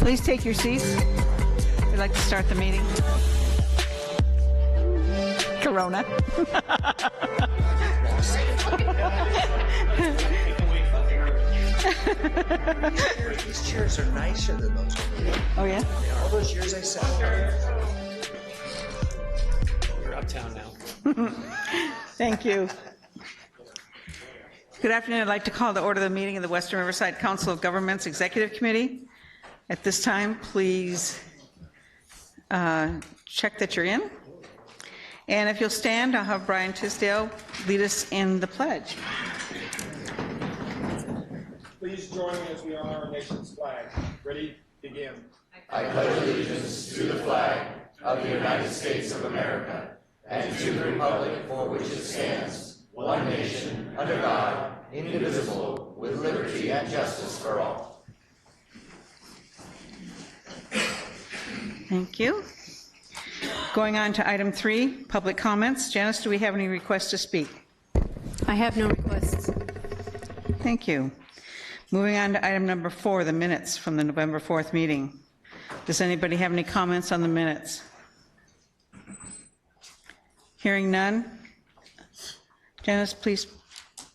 Please take your seats. We'd like to start the meeting. Corona. These chairs are nicer than those. Oh, yeah? All those years I sat there. You're uptown now. Thank you. Good afternoon. I'd like to call to order the meeting of the Western Riverside Council of Governments Executive Committee. At this time, please check that you're in. And if you'll stand, I'll have Brian Tisdale lead us in the pledge. Please join me as we honor our nation's flag. Ready? Begin. I pledge allegiance to the flag of the United States of America and to the republic for which it stands, one nation, under God, indivisible, with liberty and justice for all. Thank you. Going on to item 3, public comments. Janice, do we have any requests to speak? I have no requests. Thank you. Moving on to item number 4, the minutes from the November 4th meeting. Does anybody have any comments on the minutes? Hearing none. Janice, please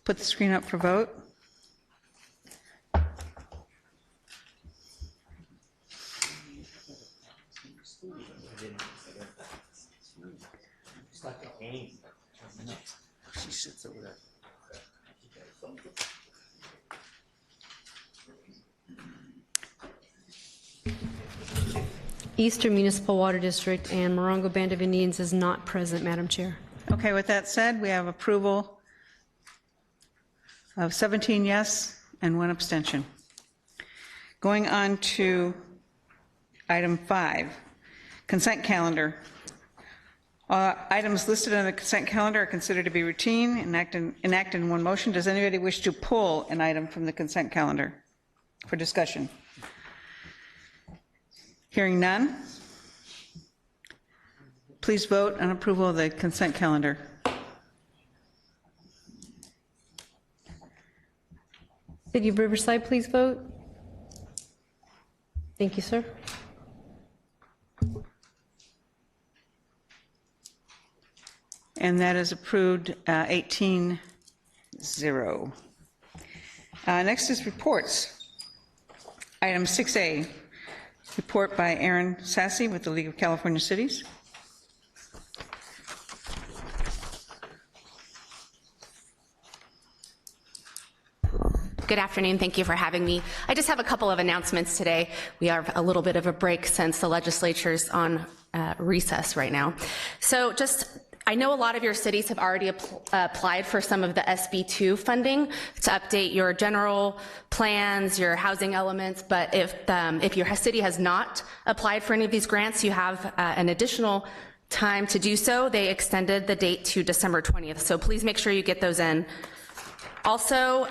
put the screen up for vote. She sits over there. Eastern Municipal Water District and Morongo Band of Indians is not present, Madam Chair. Okay, with that said, we have approval of 17 yes and 1 abstention. Going on to item 5, consent calendar. Items listed on the consent calendar are considered to be routine, enacted in one motion. Does anybody wish to pull an item from the consent calendar for discussion? Hearing none. Please vote on approval of the consent calendar. City of Riverside, please vote. Thank you, sir. And that is approved 18-0. Next is reports. Item 6A, report by Aaron Sassy with the League of California Cities. Good afternoon. Thank you for having me. I just have a couple of announcements today. We have a little bit of a break since the legislature's on recess right now. So I know a lot of your cities have already applied for some of the SB2 funding to update your general plans, your housing elements, but if your city has not applied for any of these grants, you have an additional time to do so. They extended the date to December 20th, so please make sure you get those in. Also,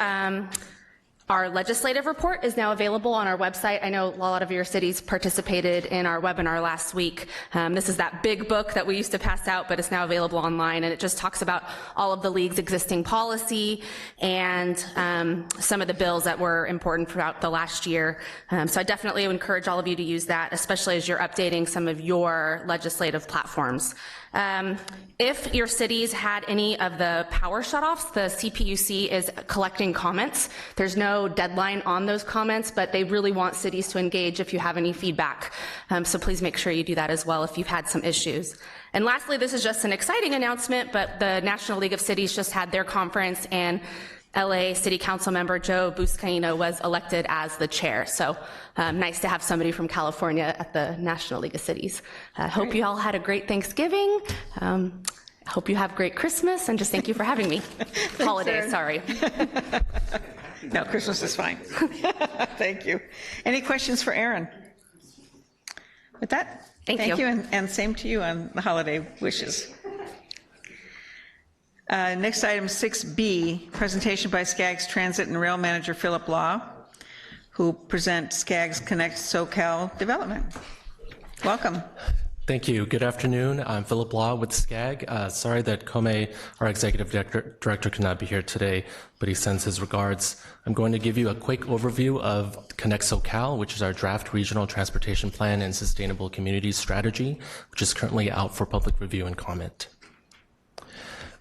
our legislative report is now available on our website. I know a lot of your cities participated in our webinar last week. This is that big book that we used to pass out, but it's now available online, and it just talks about all of the league's existing policy and some of the bills that were important throughout the last year. So I definitely encourage all of you to use that, especially as you're updating some of your legislative platforms. If your cities had any of the power shutoffs, the CPUC is collecting comments. There's no deadline on those comments, but they really want cities to engage if you have any feedback. So please make sure you do that as well if you've had some issues. And lastly, this is just an exciting announcement, but the National League of Cities just had their conference, and LA City Council member Joe Buscaino was elected as the chair. So nice to have somebody from California at the National League of Cities. Hope you all had a great Thanksgiving. Hope you have great Christmas, and just thank you for having me. Holidays, sorry. No, Christmas is fine. Thank you. Any questions for Aaron? With that, thank you, and same to you on the holiday wishes. Next item 6B, presentation by SCAG's Transit and Rail Manager Philip Law, who present SCAG's Connect SoCal Development. Welcome. Thank you. Good afternoon. I'm Philip Law with SCAG. Sorry that Kome, our executive director, could not be here today, but he sends his regards. I'm going to give you a quick overview of Connect SoCal, which is our draft regional transportation plan and sustainable communities strategy, which is currently out for public review and comment.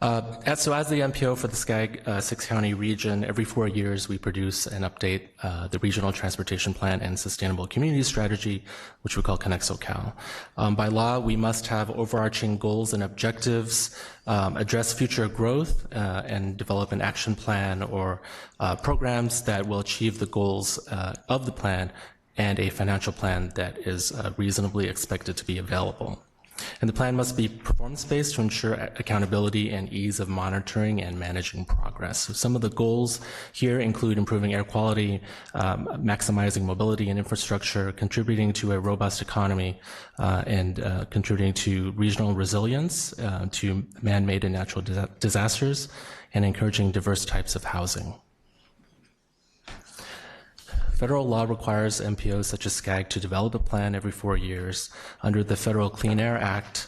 As the MPO for the SCAG 6-county region, every 4 years we produce and update the regional transportation plan and sustainable community strategy, which we call Connect SoCal. By law, we must have overarching goals and objectives, address future growth, and develop an action plan or programs that will achieve the goals of the plan, and a financial plan that is reasonably expected to be available. And the plan must be performance-based to ensure accountability and ease of monitoring and managing progress. So some of the goals here include improving air quality, maximizing mobility and infrastructure, contributing to a robust economy, and contributing to regional resilience, to man-made and natural disasters, and encouraging diverse types of housing. Federal law requires MPOs such as SCAG to develop a plan every 4 years. Under the Federal Clean Air Act,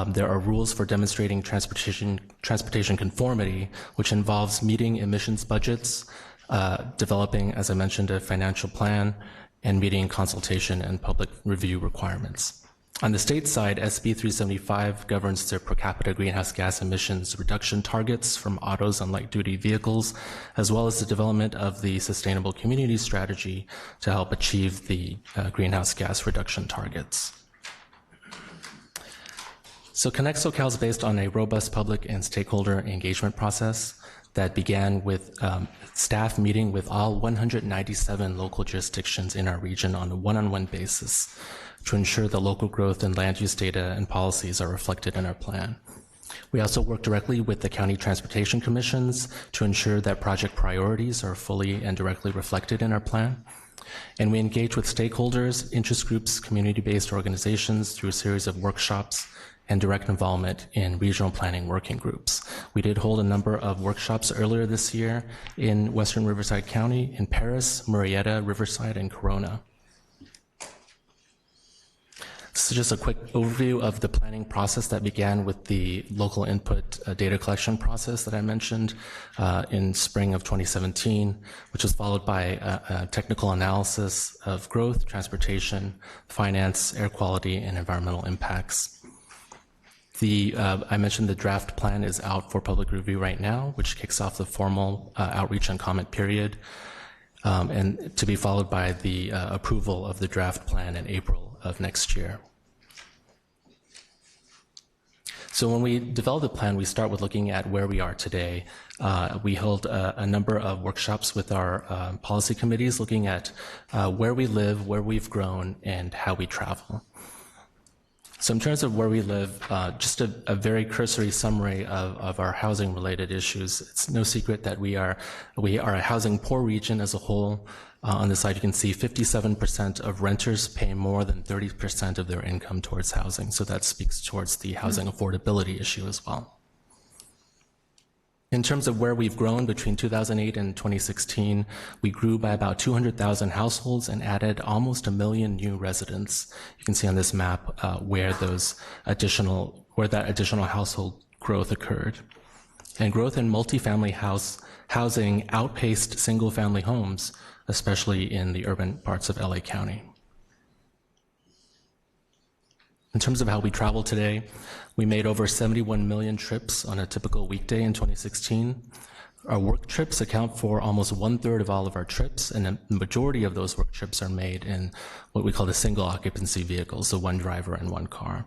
there are rules for demonstrating transportation conformity, which involves meeting emissions budgets, developing, as I mentioned, a financial plan, and meeting consultation and public review requirements. On the state side, SB 375 governs the per capita greenhouse gas emissions reduction targets from autos and light-duty vehicles, as well as the development of the sustainable community strategy to help achieve the greenhouse gas reduction targets. So Connect SoCal is based on a robust public and stakeholder engagement process that began with staff meeting with all 197 local jurisdictions in our region on a one-on-one basis to ensure the local growth and land use data and policies are reflected in our plan. We also work directly with the county transportation commissions to ensure that project priorities are fully and directly reflected in our plan. And we engage with stakeholders, interest groups, community-based organizations through a series of workshops and direct involvement in regional planning working groups. We did hold a number of workshops earlier this year in Western Riverside County, in Paris, Murrieta, Riverside, and Corona. This is just a quick overview of the planning process that began with the local input data collection process that I mentioned in spring of 2017, which was followed by a technical analysis of growth, transportation, finance, air quality, and environmental impacts. I mentioned the draft plan is out for public review right now, which kicks off the formal outreach and comment period, and to be followed by the approval of the draft plan in April of next year. So when we develop the plan, we start with looking at where we are today. We held a number of workshops with our policy committees looking at where we live, where we've grown, and how we travel. So in terms of where we live, just a very cursory summary of our housing-related issues. It's no secret that we are a housing poor region as a whole. On the side, you can see 57% of renters pay more than 30% of their income towards housing. So that speaks towards the housing affordability issue as well. In terms of where we've grown between 2008 and 2016, we grew by about 200,000 households and added almost 1 million new residents. You can see on this map where that additional household growth occurred. And growth in multifamily housing outpaced single-family homes, especially in the urban parts of LA County. In terms of how we travel today, we made over 71 million trips on a typical weekday in 2016. Our work trips account for almost 1/3 of all of our trips, and the majority of those work trips are made in what we call the single occupancy vehicles, so one driver and one car.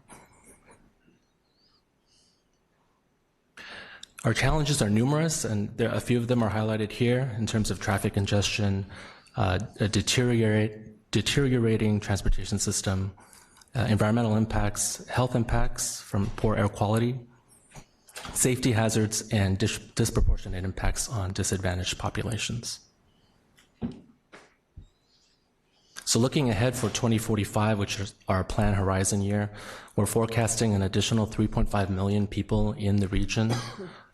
Our challenges are numerous, and a few of them are highlighted here in terms of traffic congestion, a deteriorating transportation system, environmental impacts, health impacts from poor air quality, safety hazards, and disproportionate impacts on disadvantaged populations. So looking ahead for 2045, which is our plan horizon year, we're forecasting an additional 3.5 million people in the region,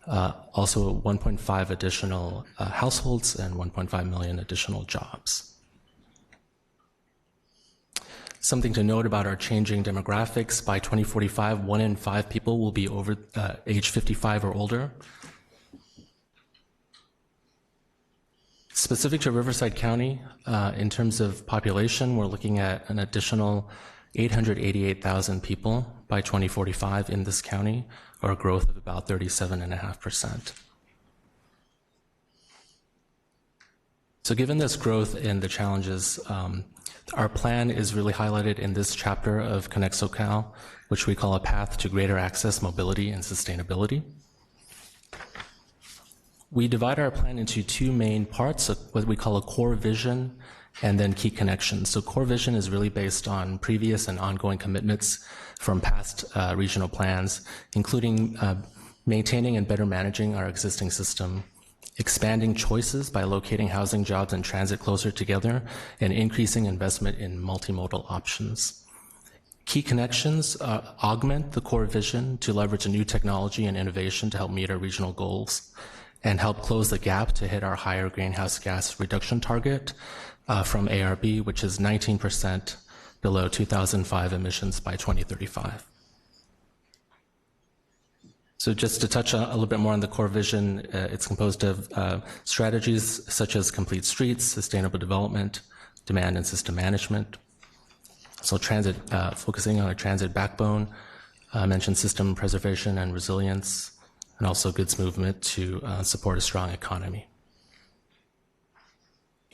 also 1.5 additional households and 1.5 million additional jobs. Something to note about our changing demographics: by 2045, 1 in 5 people will be over age 55 or older. Specific to Riverside County, in terms of population, we're looking at an additional 888,000 people by 2045 in this county, or a growth of about 37.5%. So given this growth and the challenges, our plan is really highlighted in this chapter of Connect SoCal, which we call a path to greater access, mobility, and sustainability. We divide our plan into 2 main parts, what we call a core vision and then key connections. So core vision is really based on previous and ongoing commitments from past regional plans, including maintaining and better managing our existing system, expanding choices by locating housing, jobs, and transit closer together, and increasing investment in multimodal options. Key connections augment the core vision to leverage a new technology and innovation to help meet our regional goals and help close the gap to hit our higher greenhouse gas reduction target from ARB, which is 19% below 2005 emissions by 2035. So just to touch a little bit more on the core vision, it's composed of strategies such as complete streets, sustainable development, demand and system management. So transit, focusing on a transit backbone, I mentioned system preservation and resilience, and also goods movement to support a strong economy.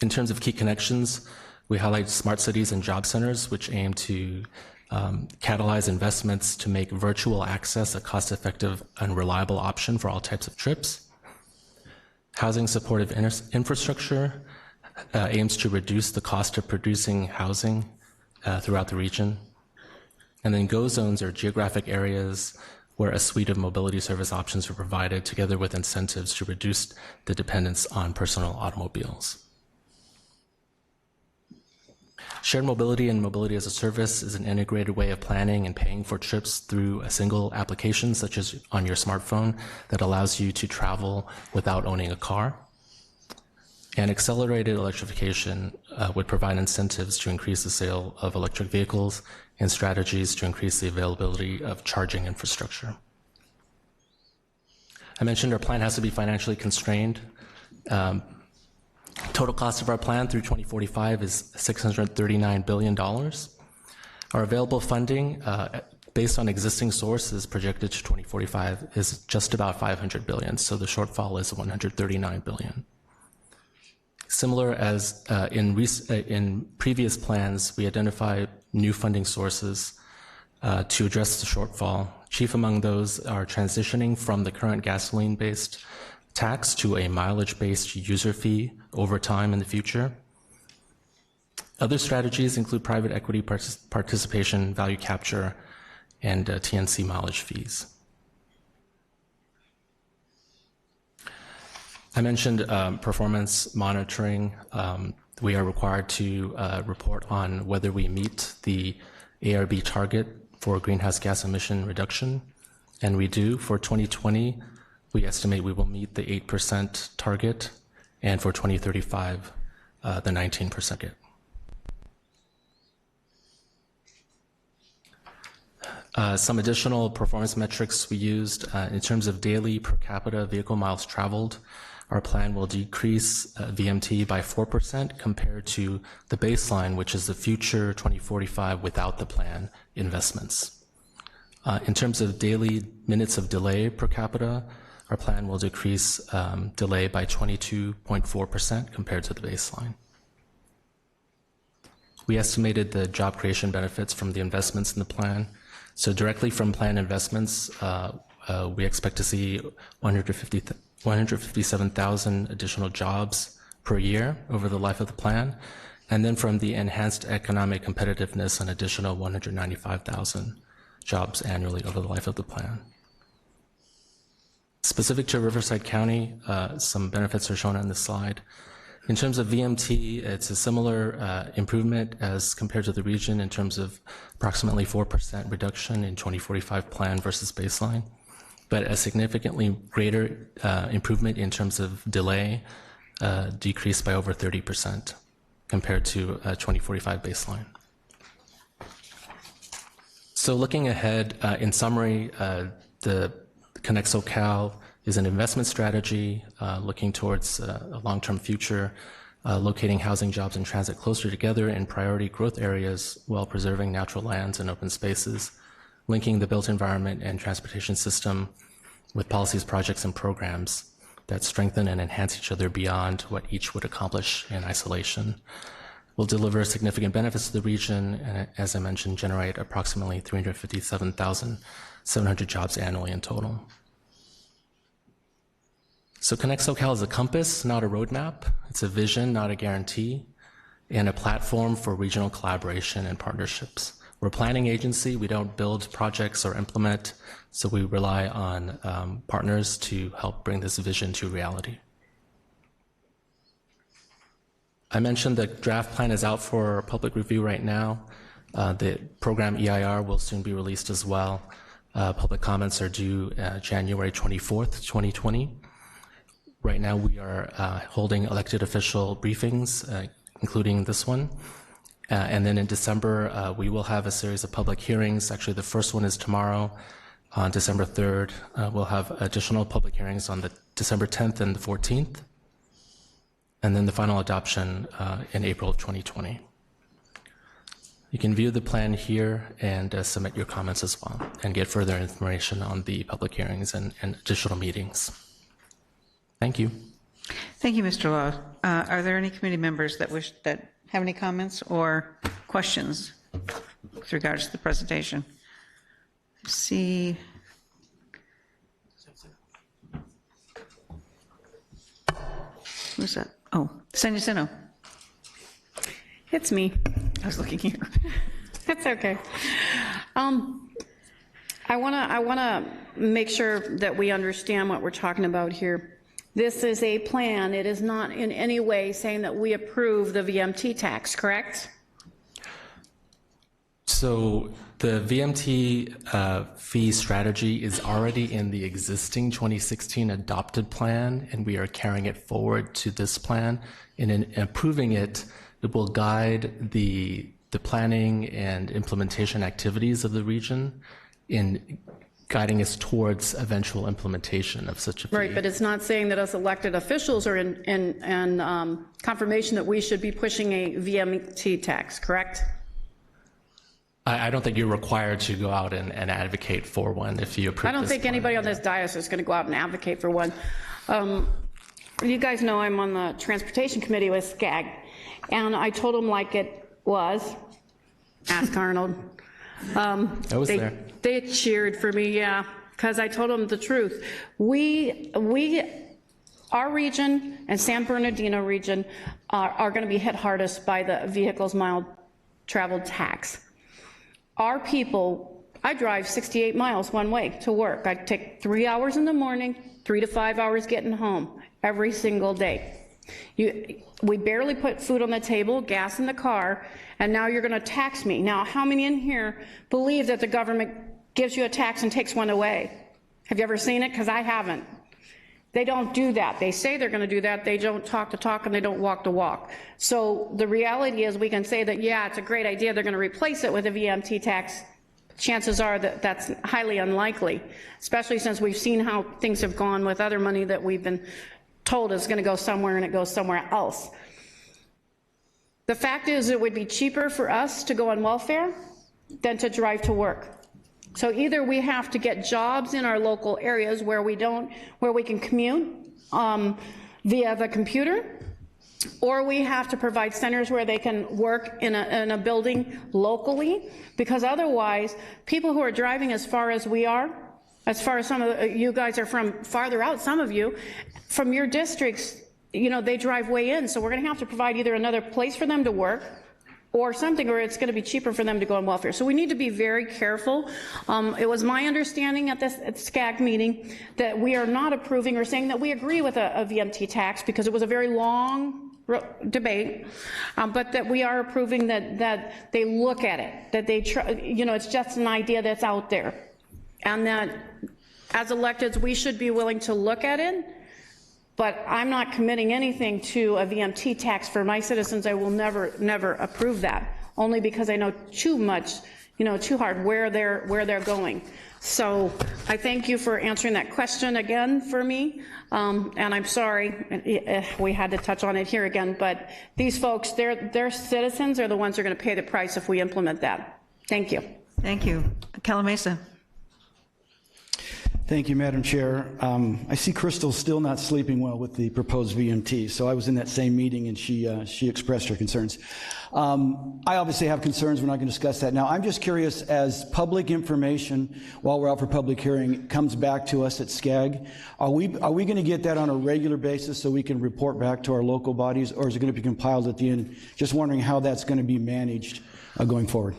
In terms of key connections, we highlight smart cities and job centers, which aim to catalyze investments to make virtual access a cost-effective and reliable option for all types of trips. Housing supportive infrastructure aims to reduce the cost of producing housing throughout the region. And then GO zones are geographic areas where a suite of mobility service options are provided together with incentives to reduce the dependence on personal automobiles. Shared mobility and mobility as a service is an integrated way of planning and paying for trips through a single application, such as on your smartphone, that allows you to travel without owning a car. And accelerated electrification would provide incentives to increase the sale of electric vehicles and strategies to increase the availability of charging infrastructure. I mentioned our plan has to be financially constrained. Total cost of our plan through 2045 is $639 billion. Our available funding, based on existing sources projected to 2045, is just about $500 billion, so the shortfall is $139 billion. Similar as in previous plans, we identified new funding sources to address the shortfall. Chief among those are transitioning from the current gasoline-based tax to a mileage-based user fee over time in the future. Other strategies include private equity participation, value capture, and TNC mileage fees. I mentioned performance monitoring. We are required to report on whether we meet the ARB target for greenhouse gas emission reduction, and we do. For 2020, we estimate we will meet the 8% target, and for 2035, the 19% target. Some additional performance metrics we used in terms of daily per capita vehicle miles traveled. Our plan will decrease VMT by 4% compared to the baseline, which is the future 2045 without the plan investments. In terms of daily minutes of delay per capita, our plan will decrease delay by 22.4% compared to the baseline. We estimated the job creation benefits from the investments in the plan. So directly from plan investments, we expect to see 157,000 additional jobs per year over the life of the plan. And then from the enhanced economic competitiveness, an additional 195,000 jobs annually over the life of the plan. Specific to Riverside County, some benefits are shown on this slide. In terms of VMT, it's a similar improvement as compared to the region in terms of approximately 4% reduction in 2045 plan versus baseline, but a significantly greater improvement in terms of delay, decreased by over 30% compared to 2045 baseline. So looking ahead, in summary, the Connect SoCal is an investment strategy looking towards a long-term future, locating housing, jobs, and transit closer together in priority growth areas while preserving natural lands and open spaces, linking the built environment and transportation system with policies, projects, and programs that strengthen and enhance each other beyond what each would accomplish in isolation. Will deliver significant benefits to the region, and as I mentioned, generate approximately 357,700 jobs annually in total. So Connect SoCal is a compass, not a roadmap. It's a vision, not a guarantee, and a platform for regional collaboration and partnerships. We're a planning agency. We don't build projects or implement, so we rely on partners to help bring this vision to reality. I mentioned the draft plan is out for public review right now. The program EIR will soon be released as well. Public comments are due January 24th, 2020. Right now we are holding elected official briefings, including this one. And then in December, we will have a series of public hearings. Actually, the first one is tomorrow on December 3rd. We'll have additional public hearings on the December 10th and the 14th. And then the final adoption in April of 2020. You can view the plan here and submit your comments as well and get further information on the public hearings and additional meetings. Thank you. Thank you, Mr. Law. Are there any committee members that have any comments or questions with regards to the presentation? See. Who's that? Oh, Sonia Sino. It's me. I was looking here. That's okay. I want to make sure that we understand what we're talking about here. This is a plan. It is not in any way saying that we approve the VMT tax, correct? So the VMT fee strategy is already in the existing 2016 adopted plan, and we are carrying it forward to this plan. And in approving it, it will guide the planning and implementation activities of the region in guiding us towards eventual implementation of such a fee. Right, but it's not saying that us elected officials are in confirmation that we should be pushing a VMT tax, correct? I don't think you're required to go out and advocate for one if you approve. I don't think anybody on this dais is going to go out and advocate for one. You guys know I'm on the transportation committee with SCAG, and I told them like it was. Ask Arnold. I was there. They cheered for me, yeah, because I told them the truth. Our region and San Bernardino region are going to be hit hardest by the vehicles mile traveled tax. Our people, I drive 68 miles one way to work. I take 3 hours in the morning, 3 to 5 hours getting home every single day. We barely put food on the table, gas in the car, and now you're going to tax me. Now, how many in here believe that the government gives you a tax and takes one away? Have you ever seen it? Because I haven't. They don't do that. They say they're going to do that. They don't talk the talk and they don't walk the walk. So the reality is we can say that, yeah, it's a great idea. They're going to replace it with a VMT tax. Chances are that that's highly unlikely, especially since we've seen how things have gone with other money that we've been told is going to go somewhere and it goes somewhere else. The fact is it would be cheaper for us to go on welfare than to drive to work. So either we have to get jobs in our local areas where we can commute via the computer, or we have to provide centers where they can work in a building locally, because otherwise people who are driving as far as we are, as far as some of you guys are from farther out, some of you from your districts, you know, they drive way in, so we're going to have to provide either another place for them to work or something, or it's going to be cheaper for them to go on welfare. So we need to be very careful. It was my understanding at the SCAG meeting that we are not approving or saying that we agree with a VMT tax, because it was a very long debate, but that we are approving that they look at it, that they try, you know, it's just an idea that's out there, and that as electeds we should be willing to look at it. But I'm not committing anything to a VMT tax for my citizens. I will never approve that, only because I know too much too hard where they're going. So I thank you for answering that question again for me. And I'm sorry we had to touch on it here again, but these folks, their citizens are the ones who are going to pay the price if we implement that. Thank you. Thank you. Calamesa. Thank you, Madam Chair. I see Crystal's still not sleeping well with the proposed VMT, so I was in that same meeting and she expressed her concerns. I obviously have concerns. We're not going to discuss that now. I'm just curious, as public information, while we're out for public hearing, comes back to us at SCAG, are we going to get that on a regular basis so we can report back to our local bodies, or is it going to be compiled at the end? Just wondering how that's going to be managed going forward.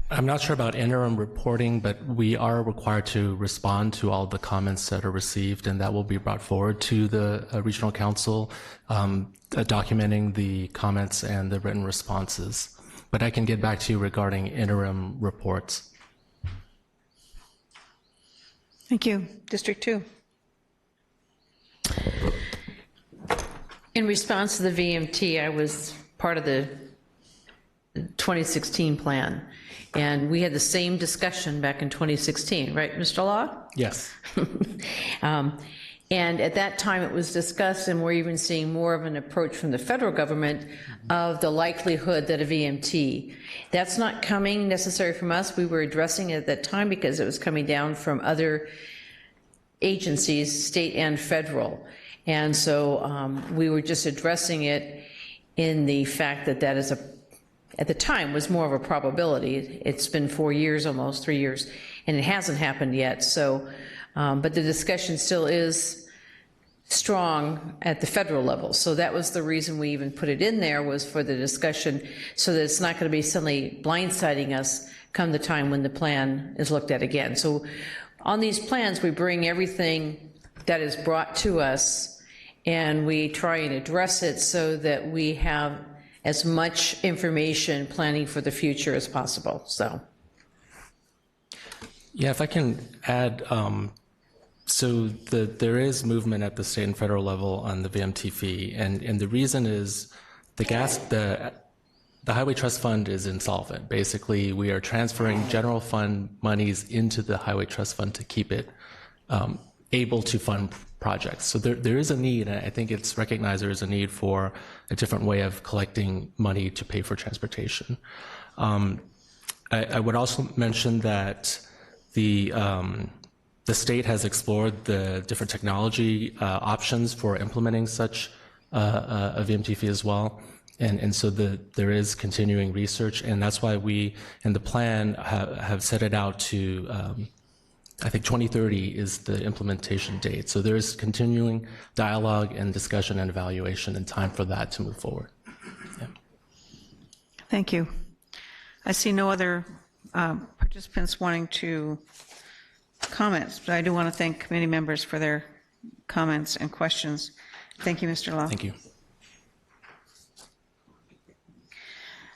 I'm not sure about interim reporting, but we are required to respond to all the comments that are received, and that will be brought forward to the regional council, documenting the comments and the written responses. But I can get back to you regarding interim reports. Thank you. District 2. In response to the VMT, I was part of the 2016 plan. And we had the same discussion back in 2016, right, Mr. Law? Yes. And at that time it was discussed, and we're even seeing more of an approach from the federal government of the likelihood that a VMT. That's not coming necessarily from us. We were addressing it at that time because it was coming down from other agencies, state and federal. And so we were just addressing it in the fact that that is at the time was more of a probability. It's been 4 years, almost 3 years, and it hasn't happened yet. So, but the discussion still is strong at the federal level. So that was the reason we even put it in there, was for the discussion, so that it's not going to be suddenly blindsiding us come the time when the plan is looked at again. So on these plans, we bring everything that is brought to us and we try and address it so that we have as much information planning for the future as possible. So, yeah, if I can add, so there is movement at the state and federal level on the VMT fee, and the reason is the Highway Trust Fund is insolvent. Basically, we are transferring general fund monies into the Highway Trust Fund to keep it able to fund projects. So there is a need, and I think it's recognized there is a need for a different way of collecting money to pay for transportation. I would also mention that the state has explored the different technology options for implementing such a VMT fee as well. And so there is continuing research, and that's why we, in the plan, have set it out to I think 2030 is the implementation date. So there's continuing dialogue and discussion and evaluation and time for that to move forward. Yeah. Thank you. I see no other participants wanting to comment, but I do want to thank committee members for their comments and questions. Thank you, Mr. Law. Thank you.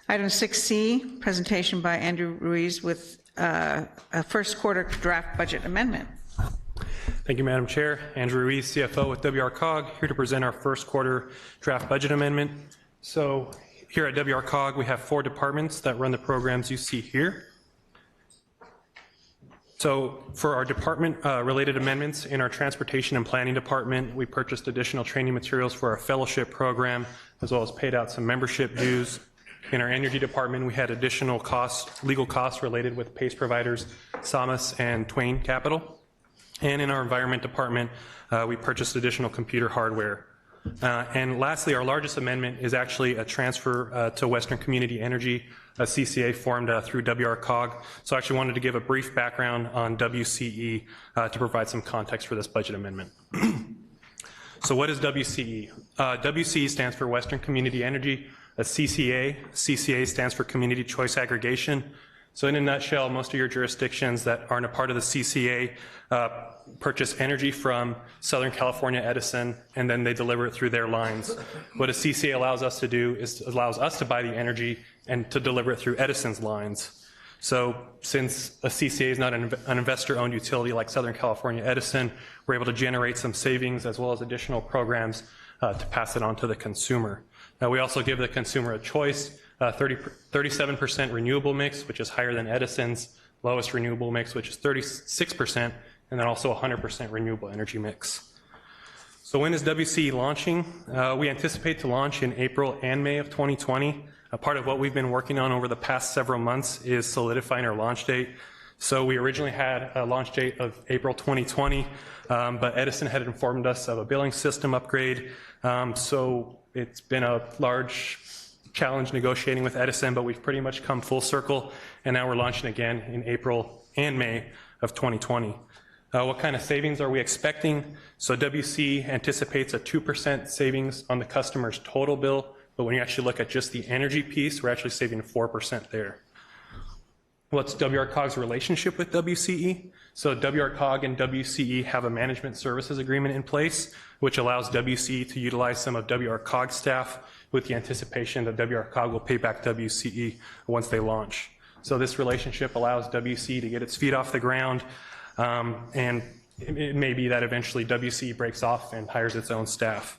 Item 6C, presentation by Andrew Ruiz with a first quarter draft budget amendment. Thank you, Madam Chair. Andrew Ruiz, CFO with WRCOG, here to present our first quarter draft budget amendment. So here at WRCOG, we have 4 departments that run the programs you see here. So for our department related amendments in our transportation and planning department, we purchased additional training materials for our fellowship program, as well as paid out some membership dues. In our energy department, we had additional costs, legal costs related with PACE providers, Samus and Twain Capital. And in our environment department, we purchased additional computer hardware. And lastly, our largest amendment is actually a transfer to Western Community Energy, a CCA formed through WRCOG. So I actually wanted to give a brief background on WCE to provide some context for this budget amendment. So what is WCE? WCE stands for Western Community Energy. A CCA. CCA stands for Community Choice Aggregation. So in a nutshell, most of your jurisdictions that aren't a part of the CCA purchase energy from Southern California Edison, and then they deliver it through their lines. What a CCA allows us to do is allows us to buy the energy and to deliver it through Edison's lines. So since a CCA is not an investor-owned utility like Southern California Edison, we're able to generate some savings as well as additional programs to pass it on to the consumer. We also give the consumer a choice 37% renewable mix, which is higher than Edison's lowest renewable mix, which is 36%, and then also 100% renewable energy mix. So when is WCE launching? We anticipate to launch in April and May of 2020. A part of what we've been working on over the past several months is solidifying our launch date. So we originally had a launch date of April 2020, but Edison had informed us of a billing system upgrade. So it's been a large challenge negotiating with Edison, but we've pretty much come full circle, and now we're launching again in April and May of 2020. What kind of savings are we expecting? So WC anticipates a 2% savings on the customer's total bill, but when you actually look at just the energy piece, we're actually saving 4% there. What's WRCOG's relationship with WCE? So WRCOG and WCE have a management services agreement in place, which allows WCE to utilize some of WRCOG staff with the anticipation that WRCOG will pay back WCE once they launch. So this relationship allows WCE to get its feet off the ground, and it may be that eventually WCE breaks off and hires its own staff.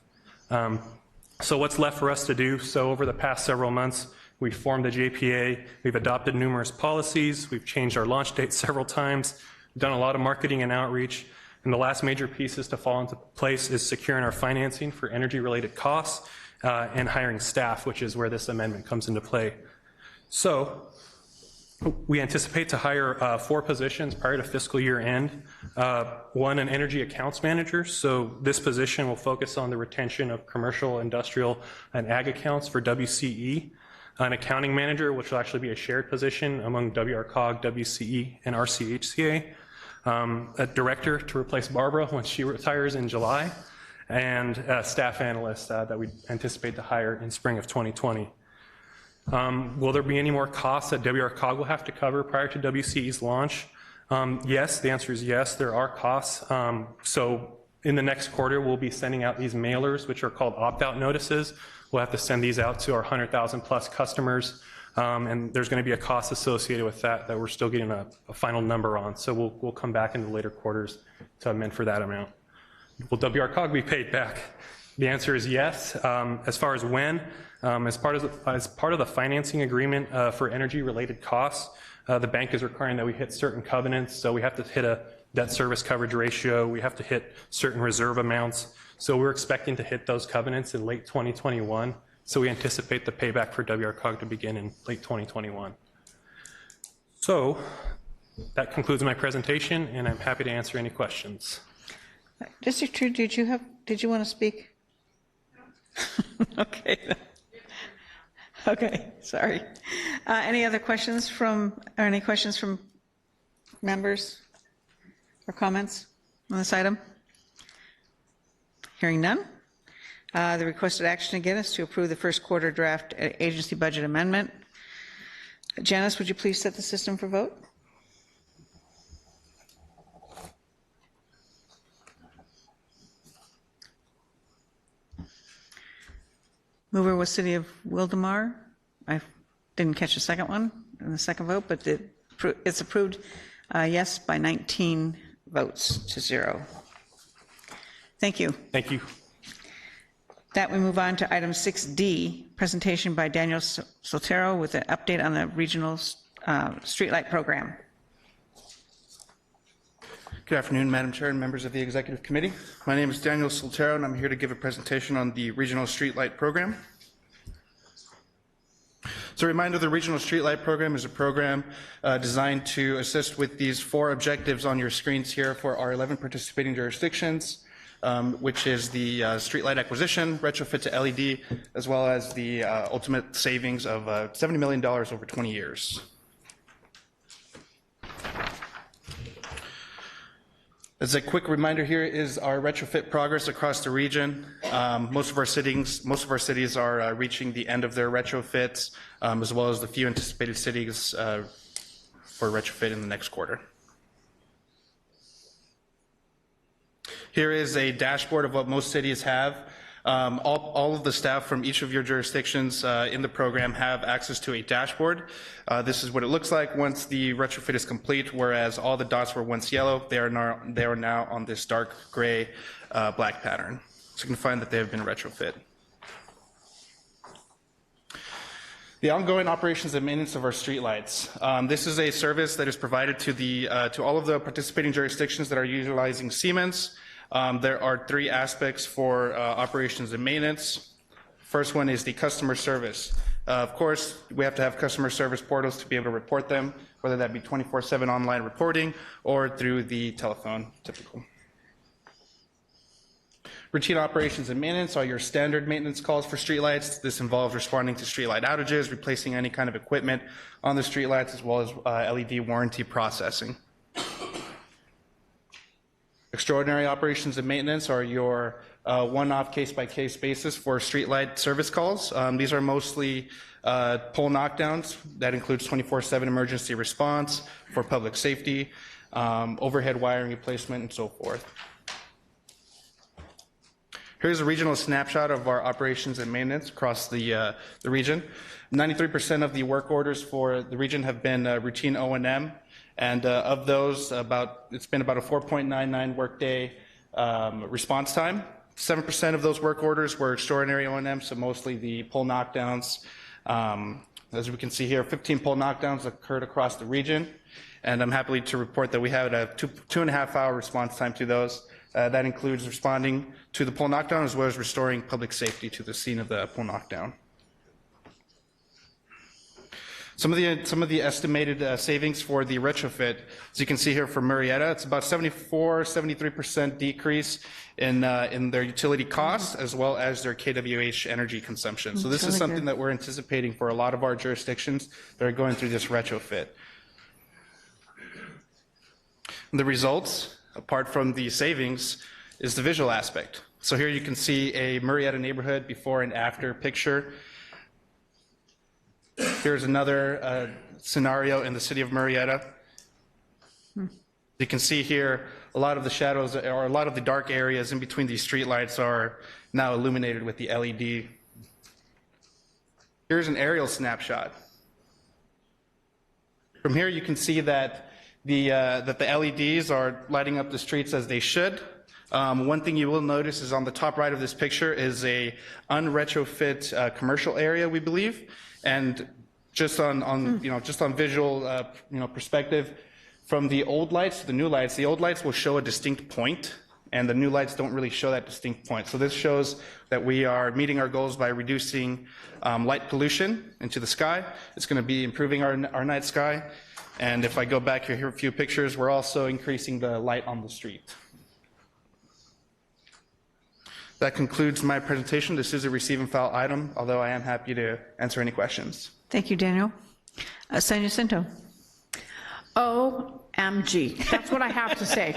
So what's left for us to do? So over the past several months, we've formed the JPA, we've adopted numerous policies, we've changed our launch date several times, we've done a lot of marketing and outreach, and the last major pieces to fall into place is securing our financing for energy-related costs and hiring staff, which is where this amendment comes into play. So we anticipate to hire 4 positions prior to fiscal year end. One, an energy accounts manager. So this position will focus on the retention of commercial, industrial, and ag accounts for WCE. An accounting manager, which will actually be a shared position among WRCOG, WCE, and RCHCA. A director to replace Barbara when she retires in July. And a staff analyst that we anticipate to hire in spring of 2020. Will there be any more costs that WRCOG will have to cover prior to WCE's launch? Yes, the answer is yes, there are costs. So in the next quarter, we'll be sending out these mailers, which are called opt-out notices. We'll have to send these out to our 100,000 plus customers, and there's going to be a cost associated with that we're still getting a final number on. So we'll come back in the later quarters to amend for that amount. Will WRCOG be paid back? The answer is yes. As far as when, as part of the financing agreement for energy-related costs, the bank is requiring that we hit certain covenants. So we have to hit a debt service coverage ratio. We have to hit certain reserve amounts. So we're expecting to hit those covenants in late 2021. So we anticipate the payback for WRCOG to begin in late 2021. So that concludes my presentation, and I'm happy to answer any questions. District 2, did you want to speak? Okay. Okay, sorry. Any other questions or any questions from members or comments on this item? Hearing none. The requested action again is to approve the first quarter draft agency budget amendment. Janice, would you please set the system for vote? Mover was City of Wildemar. I didn't catch the second one in the second vote, but it's approved yes by 19 votes to 0. Thank you. Thank you. That we move on to item 6D, presentation by Daniel Soltero with an update on the regional streetlight program. Good afternoon, Madam Chair and members of the Executive Committee. My name is Daniel Soltero, and I'm here to give a presentation on the Regional Streetlight Program. So a reminder, the Regional Streetlight Program is a program designed to assist with these 4 objectives on your screens here for our 11 participating jurisdictions, which is the streetlight acquisition, retrofit to LED, as well as the ultimate savings of $70 million over 20 years. As a quick reminder, here is our retrofit progress across the region. Most of our cities are reaching the end of their retrofits, as well as the few anticipated cities for retrofit in the next quarter. Here is a dashboard of what most cities have. All of the staff from each of your jurisdictions in the program have access to a dashboard. This is what it looks like once the retrofit is complete, whereas all the dots were once yellow, they are now on this dark gray black pattern. So you can find that they have been retrofit. The ongoing operations and maintenance of our streetlights. This is a service that is provided to all of the participating jurisdictions that are utilizing Siemens. There are 3 aspects for operations and maintenance. First one is the customer service. Of course, we have to have customer service portals to be able to report them, whether that be 24/7 online reporting or through the telephone, typical. Routine operations and maintenance are your standard maintenance calls for streetlights. This involves responding to streetlight outages, replacing any kind of equipment on the streetlights, as well as LED warranty processing. Extraordinary operations and maintenance are your one-off case-by-case basis for streetlight service calls. These are mostly pole knockdowns. That includes 24/7 emergency response for public safety, overhead wiring replacement, and so forth. Here's a regional snapshot of our operations and maintenance across the region. 93% of the work orders for the region have been routine O&M, and of those, it's been about a 4.99 workday response time. 7% of those work orders were extraordinary O&M, so mostly the pole knockdowns. As we can see here, 15 pole knockdowns occurred across the region, and I'm happy to report that we had a 2.5-hour response time to those. That includes responding to the pole knockdown as well as restoring public safety to the scene of the pole knockdown. Some of the estimated savings for the retrofit, as you can see here for Murrieta, it's about 73% decrease in their utility costs as well as their kWh energy consumption. So this is something that we're anticipating for a lot of our jurisdictions that are going through this retrofit. The results, apart from the savings, is the visual aspect. So here you can see a Murrieta neighborhood before and after picture. Here's another scenario in the city of Murrieta. You can see here a lot of the shadows or a lot of the dark areas in between these streetlights are now illuminated with the LED. Here's an aerial snapshot. From here you can see that the LEDs are lighting up the streets as they should. One thing you will notice is on the top right of this picture is a unretrofit commercial area, we believe, and just on visual perspective, from the old lights to the new lights, the old lights will show a distinct point, and the new lights don't really show that distinct point. So this shows that we are meeting our goals by reducing light pollution into the sky. It's going to be improving our night sky. And if I go back here a few pictures, we're also increasing the light on the street. That concludes my presentation. This is a receive and file item, although I am happy to answer any questions. Thank you, Daniel. San Jacinto. OMG. That's what I have to say.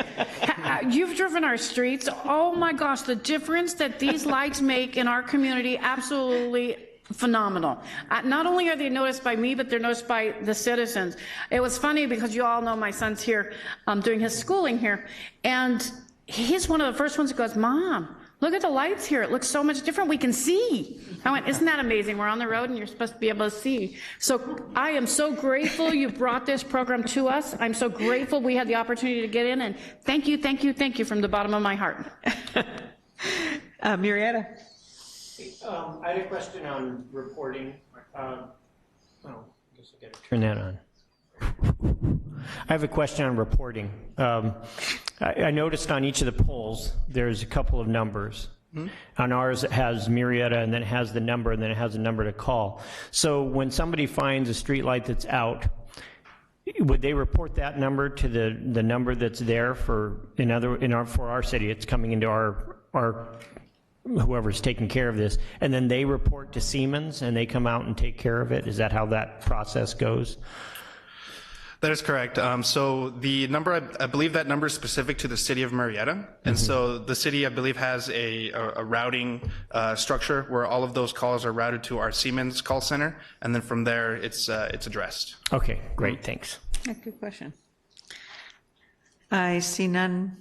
You've driven our streets. Oh my gosh, the difference that these lights make in our community, absolutely phenomenal. Not only are they noticed by me, but they're noticed by the citizens. It was funny because you all know my son's here doing his schooling here, and he's one of the first ones who goes, "Mom, look at the lights here. It looks so much different. We can see." I went, "Isn't that amazing? We're on the road and you're supposed to be able to see." So I am so grateful you brought this program to us. I'm so grateful we had the opportunity to get in, and thank you, thank you, thank you from the bottom of my heart. Murrieta. I had a question on reporting. I guess I gotta turn that on. I have a question on reporting. I noticed on each of the polls, there's a couple of numbers. On ours, it has Murrieta, and then it has the number, and then it has a number to call. So when somebody finds a street light that's out, would they report that number to the number that's there for our city? It's coming into our whoever's taking care of this, and then they report to Siemens, and they come out and take care of it. Is that how that process goes? That is correct. So the number, I believe that number is specific to the city of Murrieta. And so the city, I believe, has a routing structure where all of those calls are routed to our Siemens call center. And then from there, it's addressed. Okay, great, thanks. Good question. I see none.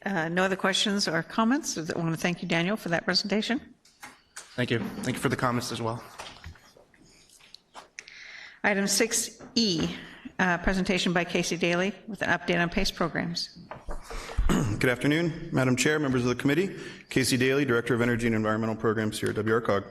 No other questions or comments. I want to thank you, Daniel, for that presentation. Thank you. Thank you for the comments as well. Item 6E, presentation by Casey Daly with an update on PACE programs. Good afternoon, Madam Chair, members of the committee. Casey Daly, Director of Energy and Environmental Programs here at WRCOG.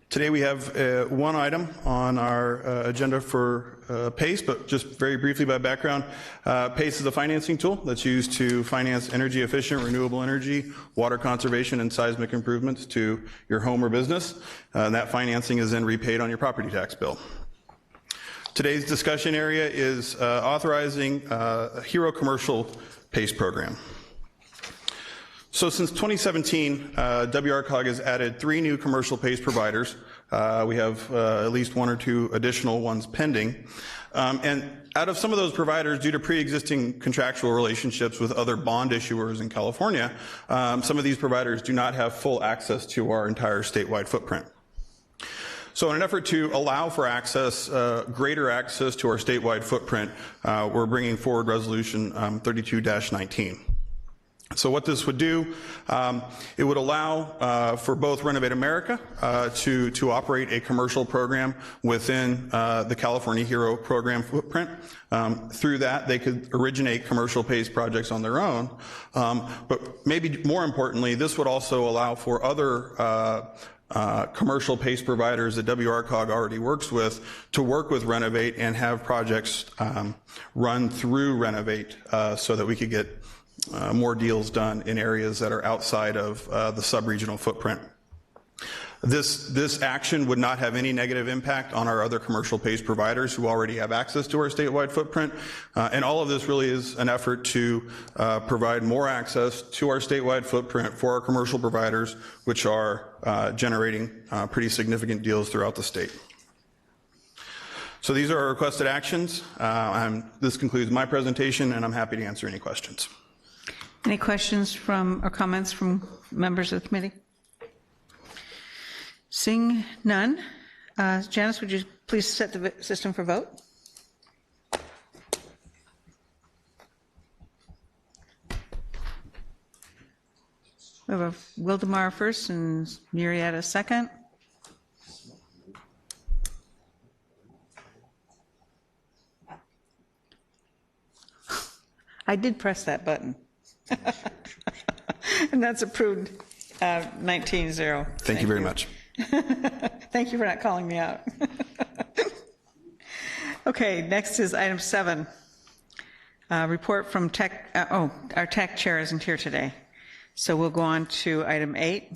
Today we have one item on our agenda for PACE, but just very briefly by background, PACE is a financing tool that's used to finance energy efficient, renewable energy, water conservation, and seismic improvements to your home or business. And that financing is then repaid on your property tax bill. Today's discussion area is authorizing a HERO commercial PACE program. So since 2017, WRCOG has added 3 new commercial PACE providers. We have at least 1 or 2 additional ones pending. And out of some of those providers, due to pre-existing contractual relationships with other bond issuers in California, some of these providers do not have full access to our entire statewide footprint. So in an effort to allow for access, greater access to our statewide footprint, we're bringing forward Resolution 32-19. So what this would do, it would allow for both Renovate America to operate a commercial program within the California HERO program footprint. Through that, they could originate commercial PACE projects on their own. But maybe more importantly, this would also allow for other commercial PACE providers that WRCOG already works with to work with Renovate and have projects run through Renovate so that we could get more deals done in areas that are outside of the sub-regional footprint. This action would not have any negative impact on our other commercial PACE providers who already have access to our statewide footprint. And all of this really is an effort to provide more access to our statewide footprint for our commercial providers, which are generating pretty significant deals throughout the state. So these are our requested actions. This concludes my presentation, and I'm happy to answer any questions. Any questions from or comments from members of the committee? Seeing none, Janice, would you please set the system for vote? We have a Wildemar first and Murrieta second. I did press that button. And that's approved 19-0. Thank you very much. Thank you for not calling me out. Okay, next is item 7. Report from tech, our tech chair isn't here today. So we'll go on to item 8.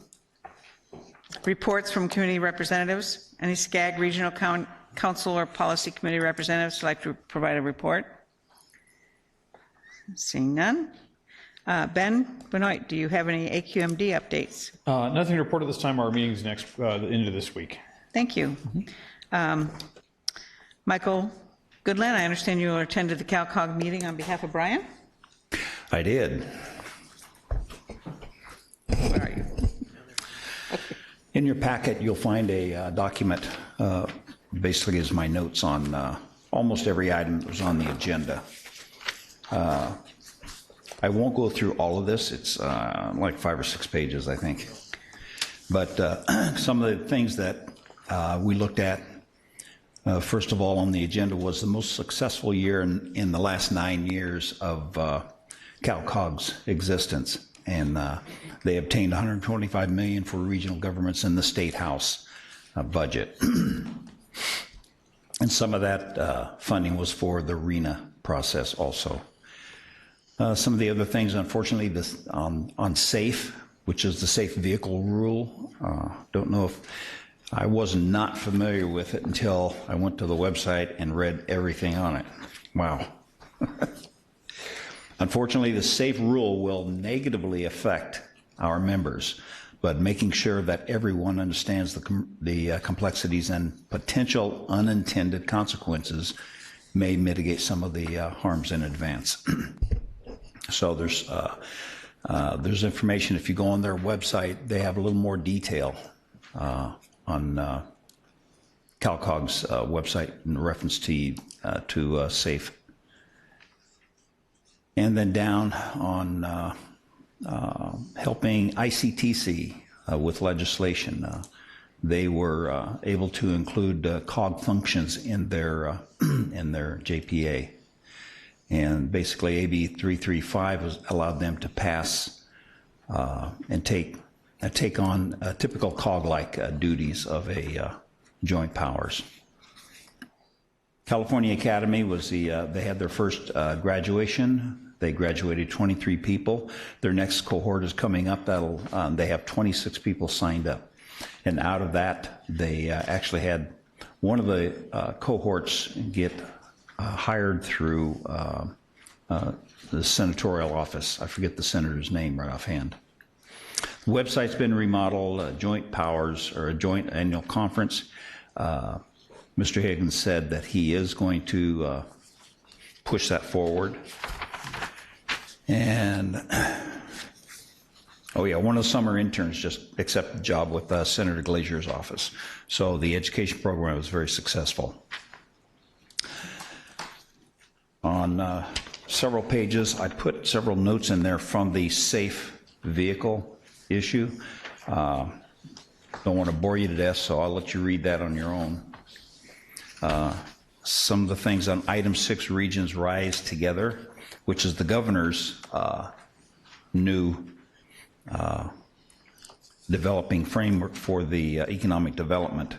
Reports from community representatives. Any SCAG regional council or policy committee representatives would like to provide a report? Seeing none. Ben Benoit, do you have any AQMD updates? Nothing to report at this time. Our meeting's next, the end of this week. Thank you. Michael Goodland, I understand you attended the CalCog meeting on behalf of Brian? I did. Where are you? In your packet, you'll find a document, basically is my notes on almost every item that was on the agenda. I won't go through all of this. It's like 5 or 6 pages, I think. But some of the things that we looked at, first of all, on the agenda was the most successful year in the last 9 years of CalCog's existence. And they obtained $125 million for regional governments in the State House budget. And some of that funding was for the RENA process also. Some of the other things, unfortunately, this on SAFE, which is the safe vehicle rule. Don't know if I was not familiar with it until I went to the website and read everything on it. Wow. Unfortunately, the SAFE rule will negatively affect our members, but making sure that everyone understands the complexities and potential unintended consequences may mitigate some of the harms in advance. So there's information. If you go on their website, they have a little more detail on CalCog's website in reference to SAFE. And then down on helping ICTC with legislation. They were able to include COG functions in their JPA. And basically, AB 335 allowed them to pass and take take on typical COG-like duties of a joint powers. California Academy was they had their first graduation. They graduated 23 people. Their next cohort is coming up. They have 26 people signed up. And out of that, they actually had one of the cohorts get hired through the senatorial office. I forget the senator's name right offhand. The website's been remodeled, joint powers, or a joint annual conference. Mr. Higgins said that he is going to push that forward. And, oh yeah, one of the summer interns just accepted the job with Senator Glazier's office. So the education program was very successful. On several pages, I put several notes in there from the safe vehicle issue. Don't want to bore you to death, so I'll let you read that on your own. Some of the things on item 6, regions rise together, which is the governor's new developing framework for the economic development.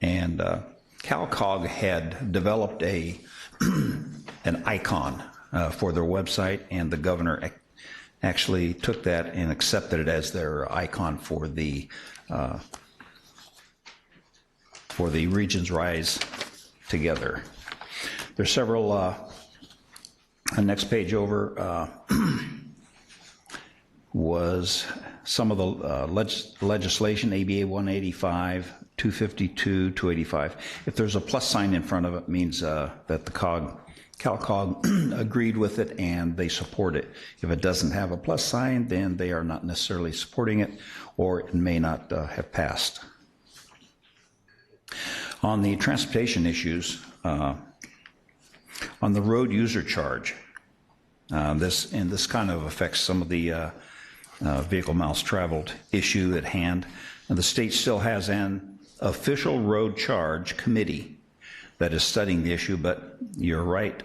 And CalCog had developed an icon for their website, and the governor actually took that and accepted it as their icon for the regions rise together. There's several. Next page over was some of the legislation, ABA 185, 252, 285. If there's a plus sign in front of it, means that the CalCog agreed with it and they support it. If it doesn't have a plus sign, then they are not necessarily supporting it, or it may not have passed. On the transportation issues, on the road user charge, this kind of affects some of the vehicle miles traveled issue at hand. And the state still has an official road charge committee that is studying the issue, but you're right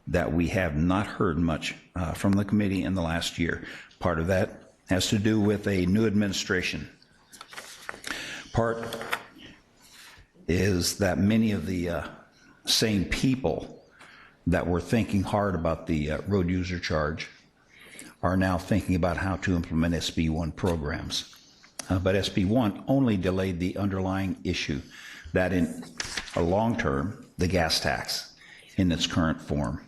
that we have not heard much from the committee in the last year. Part of that has to do with a new administration. Part is that many of the same people that were thinking hard about the road user charge are now thinking about how to implement SB1 programs. But SB1 only delayed the underlying issue that in a long term, the gas tax in its current form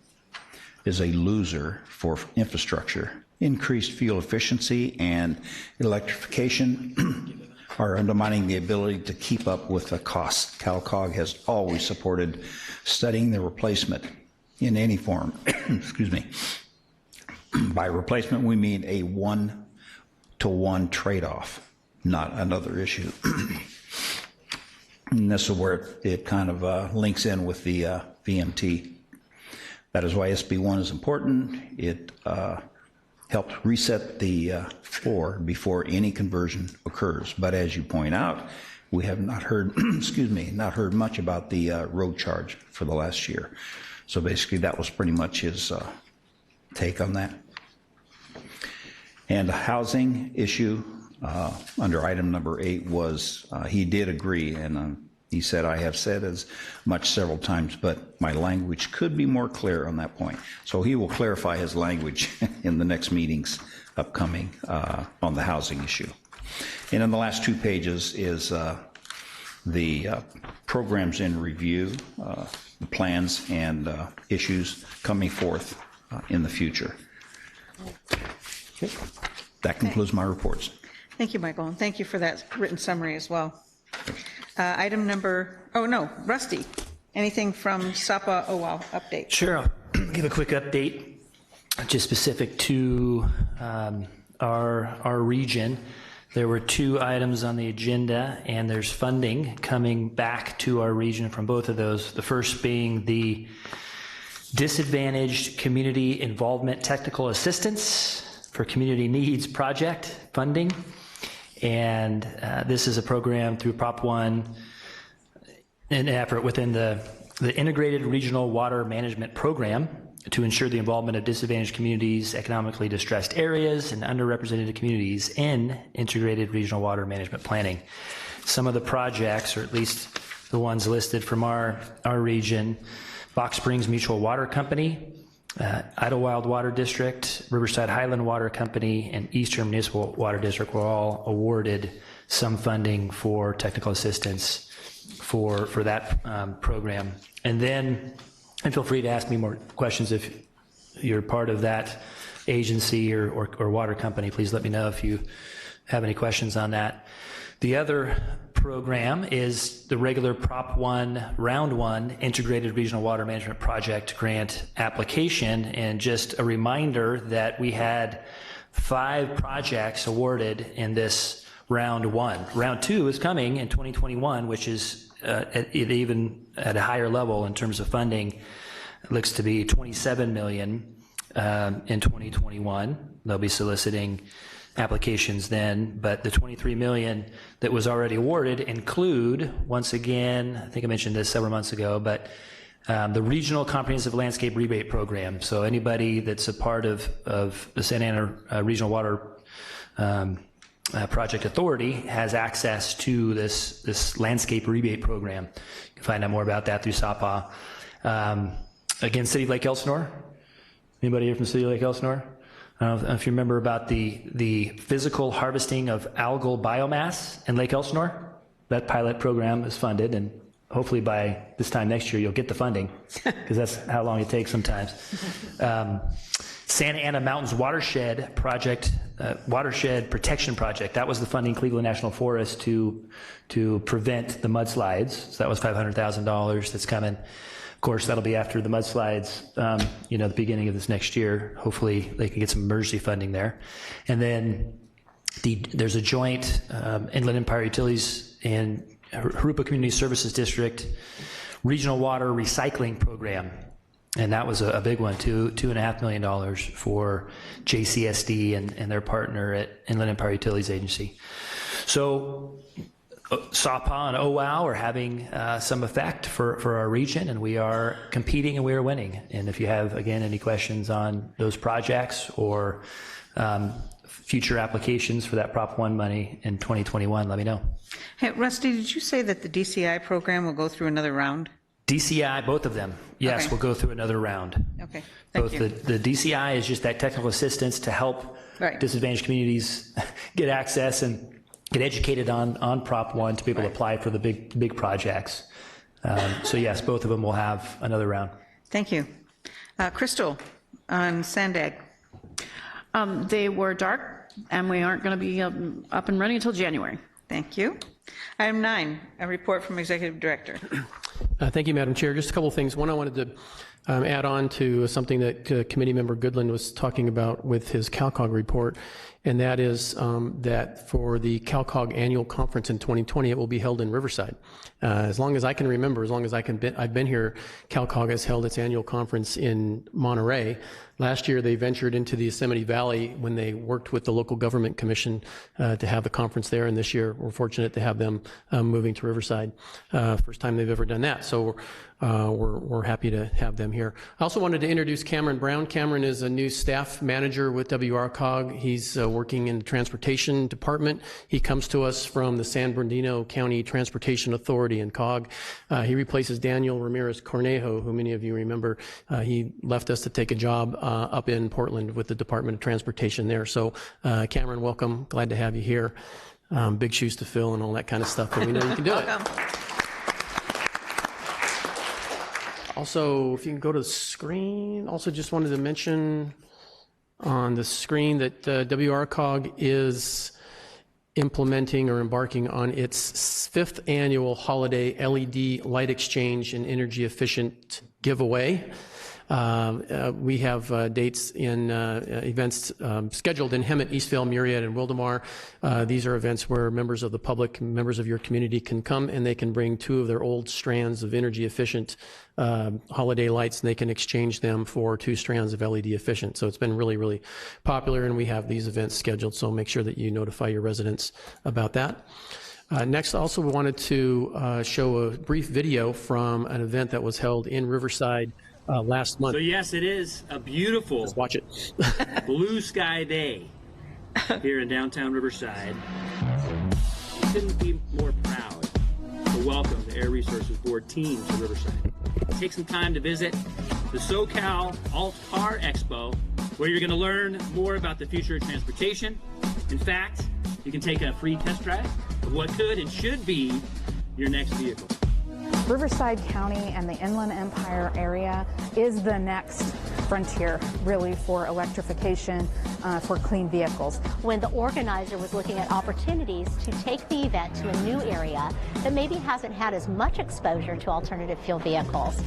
is a loser for infrastructure. Increased fuel efficiency and electrification are undermining the ability to keep up with the costs. CalCog has always supported studying the replacement in any form. Excuse me. By replacement, we mean a 1-to-1 trade-off, not another issue. And this is where it kind of links in with the VMT. That is why SB1 is important. It helped reset the floor before any conversion occurs. But as you point out, we have not heard, excuse me, not heard much about the road charge for the last year. So basically, that was pretty much his take on that. And the housing issue under item number 8 was he did agree, and he said, I have said as much several times, but my language could be more clear on that point. So he will clarify his language in the next meetings upcoming on the housing issue. And in the last 2 pages is the programs in review, the plans and issues coming forth in the future. Okay. That concludes my reports. Thank you, Michael, and thank you for that written summary as well. Item number, oh no, Rusty, anything from SAPA OWL update? Sure, I'll give a quick update, just specific to our region. There were 2 items on the agenda, and there's funding coming back to our region from both of those. The first being the Disadvantaged Community Involvement Technical Assistance for Community Needs Project funding. And this is a program through Prop 1, an effort within the Integrated Regional Water Management Program to ensure the involvement of disadvantaged communities, economically distressed areas, and underrepresented communities in integrated regional water management planning. Some of the projects, or at least the ones listed from our region: Box Springs Mutual Water Company, Idlewild Water District, Riverside Highland Water Company, and Eastern Municipal Water District were all awarded some funding for technical assistance for that program. And then, and feel free to ask me more questions if you're part of that agency or water company. Please let me know if you have any questions on that. The other program is the regular Prop 1, Round 1 Integrated Regional Water Management Project Grant application. And just a reminder that we had 5 projects awarded in this Round 1. Round 2 is coming in 2021, which is even at a higher level in terms of funding. It looks to be $27 million in 2021. They'll be soliciting applications then, but the $23 million that was already awarded include, once again, I think I mentioned this several months ago, but the Regional Comprehensive Landscape Rebate Program. So anybody that's a part of the Santa Ana Regional Water Project Authority has access to this landscape rebate program. You can find out more about that through SAPA. Again, City of Lake Elsinore. Anybody here from City of Lake Elsinore? I don't know if you remember about the physical harvesting of algal biomass in Lake Elsinore. That pilot program is funded, and hopefully by this time next year you'll get the funding, because that's how long it takes sometimes. Santa Ana Mountains Watershed Project, Watershed Protection Project. That was the funding Cleveland National Forest to prevent the mudslides. So that was $500,000 that's coming. Of course, that'll be after the mudslides, the beginning of this next year. Hopefully they can get some emergency funding there. And then there's a joint Inland Empire Utilities and Harupa Community Services District Regional Water Recycling Program. And that was a big one, $2.5 million for JCSD and their partner at Inland Empire Utilities Agency. So SAPA and OWOW are having some effect for our region, and we are competing and we are winning. And if you have, again, any questions on those projects or future applications for that Prop 1 money in 2021, let me know. Hey, Rusty, did you say that the DCI program will go through another round? DCI, both of them, yes, Okay. will go through another round. Okay, thank you. The DCI is just that technical assistance to help disadvantaged communities get access and get educated on Prop 1 to be able to apply for the big projects. So yes, both of them will have another round. Thank you. Crystal, on Sandag. They were dark, and we aren't going to be up and running until January. Thank you. Item 9, a report from Executive Director. Thank you, Madam Chair. Just a couple of things. One, I wanted to add on to something that Committee Member Goodland was talking about with his CalCOG report, and that is that for the CalCOG annual conference in 2020, it will be held in Riverside. As long as I can remember, as long as I've been here, CalCOG has held its annual conference in Monterey. Last year, they ventured into the Yosemite Valley when they worked with the local government commission to have the conference there, and this year we're fortunate to have them moving to Riverside. First time they've ever done that, so we're happy to have them here. I also wanted to introduce Cameron Brown. Cameron is a new staff manager with WRCOG. He's working in the transportation department. He comes to us from the San Bernardino County Transportation Authority in COG. He replaces Daniel Ramirez Cornejo, who many of you remember. He left us to take a job up in Portland with the Department of Transportation there. So Cameron, welcome. Glad to have you here. Big shoes to fill and all that kind of stuff, but we know you can do it. Also, if you can go to the screen, also just wanted to mention on the screen that WRCOG is implementing or embarking on its 5th annual holiday LED light exchange and energy efficient giveaway. We have dates in events scheduled in Hemet, Eastvale, Murrieta, and Wildomar. These are events where members of the public, members of your community can come and they can bring 2 of their old strands of energy efficient holiday lights, and they can exchange them for 2 strands of LED efficient. So it's been really, really popular, and we have these events scheduled, so make sure that you notify your residents about that. Next, also we wanted to show a brief video from an event that was held in Riverside last month. So yes, it is a beautiful Let's watch it. blue sky day here in downtown Riverside. Couldn't be more proud to welcome the Air Resources Board team to Riverside. Take some time to visit the SoCal Alt Car Expo, where you're going to learn more about the future of transportation. In fact, you can take a free test drive of what could and should be your next vehicle. Riverside County and the Inland Empire area is the next frontier, really, for electrification, for clean vehicles. When the organizer was looking at opportunities to take the event to a new area that maybe hasn't had as much exposure to alternative fuel vehicles,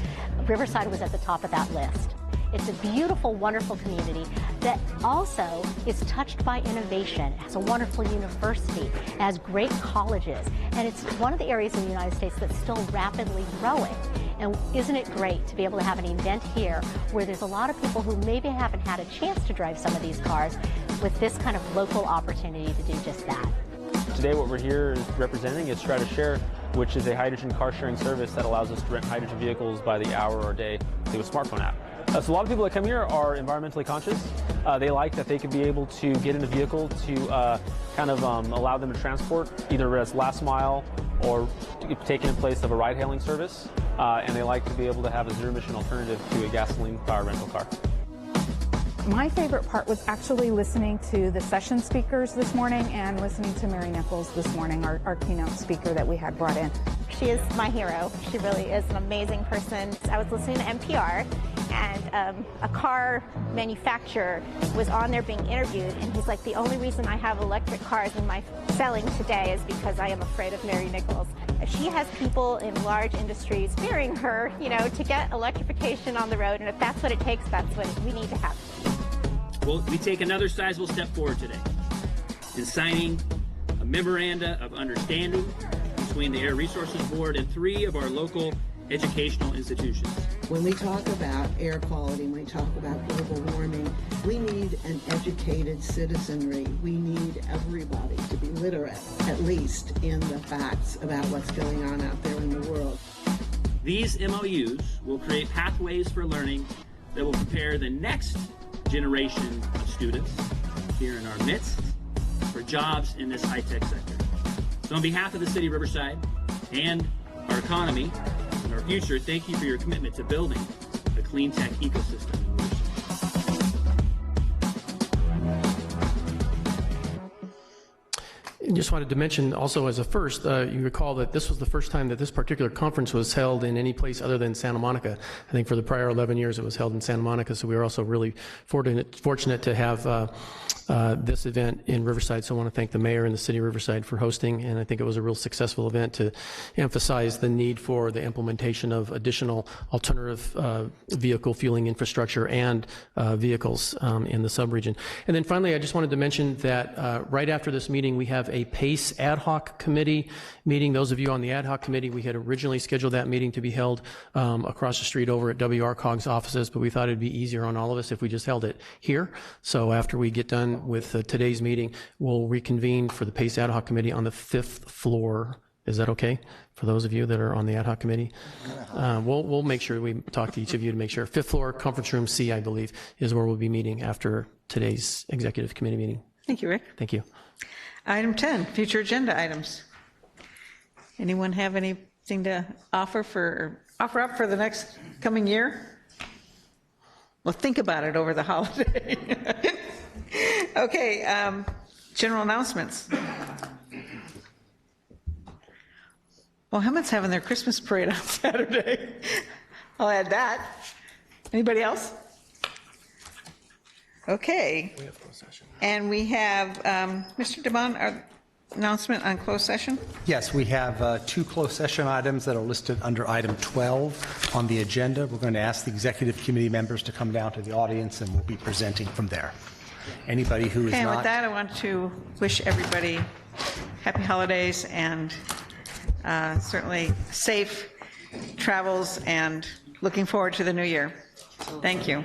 Riverside was at the top of that list. It's a beautiful, wonderful community that also is touched by innovation. It has a wonderful university, it has great colleges, and it's one of the areas in the United States that's still rapidly growing. And isn't it great to be able to have an event here where there's a lot of people who maybe haven't had a chance to drive some of these cars with this kind of local opportunity to do just that. Today what we're here is representing is Try to Share, which is a hydrogen car sharing service that allows us to rent hydrogen vehicles by the hour or day through a smartphone app. So a lot of people that come here are environmentally conscious. They like that they could be able to get in a vehicle to allow them to transport, either as last mile or taken in place of a ride-hailing service. And they like to be able to have a zero-emission alternative to a gasoline-powered rental car. My favorite part was actually listening to the session speakers this morning and listening to Mary Nichols this morning, our keynote speaker that we had brought in. She is my hero. She really is an amazing person. I was listening to NPR, and a car manufacturer was on there being interviewed, and he's like, the only reason I have electric cars in my selling today is because I am afraid of Mary Nichols. She has people in large industries fearing her, to get electrification on the road, and if that's what it takes, that's what we need to have. Well, we take another sizable step forward today in signing a memoranda of understanding between the Air Resources Board and 3 of our local educational institutions. When we talk about air quality, when we talk about global warming, we need an educated citizenry. We need everybody to be literate, at least in the facts about what's going on out there in the world. These MOUs will create pathways for learning that will prepare the next generation of students here in our midst for jobs in this high-tech sector. So on behalf of the City of Riverside and our economy and our future, thank you for your commitment to building a clean tech ecosystem in Riverside. I just wanted to mention also as a first, you recall that this was the first time that this particular conference was held in any place other than Santa Monica. I think for the prior 11 years it was held in Santa Monica, so we were also really fortunate to have this event in Riverside. So I want to thank the mayor and the city of Riverside for hosting, and I think it was a real successful event to emphasize the need for the implementation of additional alternative vehicle fueling infrastructure and vehicles in the subregion. And then finally, I just wanted to mention that right after this meeting, we have a PACE ad hoc committee meeting. Those of you on the ad hoc committee, we had originally scheduled that meeting to be held across the street over at WRCOG's offices, but we thought it'd be easier on all of us if we just held it here. So after we get done with today's meeting, we'll reconvene for the PACE ad hoc committee on the 5th floor. Is that okay for those of you that are on the ad hoc committee? We'll make sure we talk to each of you to make sure. 5th floor, conference room C, I believe, is where we'll be meeting after today's executive committee meeting. Thank you, Rick. Thank you. Item 10, future agenda items. Anyone have anything to offer up for the next coming year? Well, think about it over the holiday. Okay, general announcements. Well, Hemet's having their Christmas parade on Saturday. I'll add that. Anybody else? Okay. We have closed session. And we have Mr. DeBon, our announcement on closed session. Yes, we have 2 closed session items that are listed under item 12 on the agenda. We're going to ask the executive committee members to come down to the audience, and we'll be presenting from there. Anybody who is Okay, and not... with that, I want to wish everybody happy holidays and certainly safe travels, and looking forward to the new year. Thank you.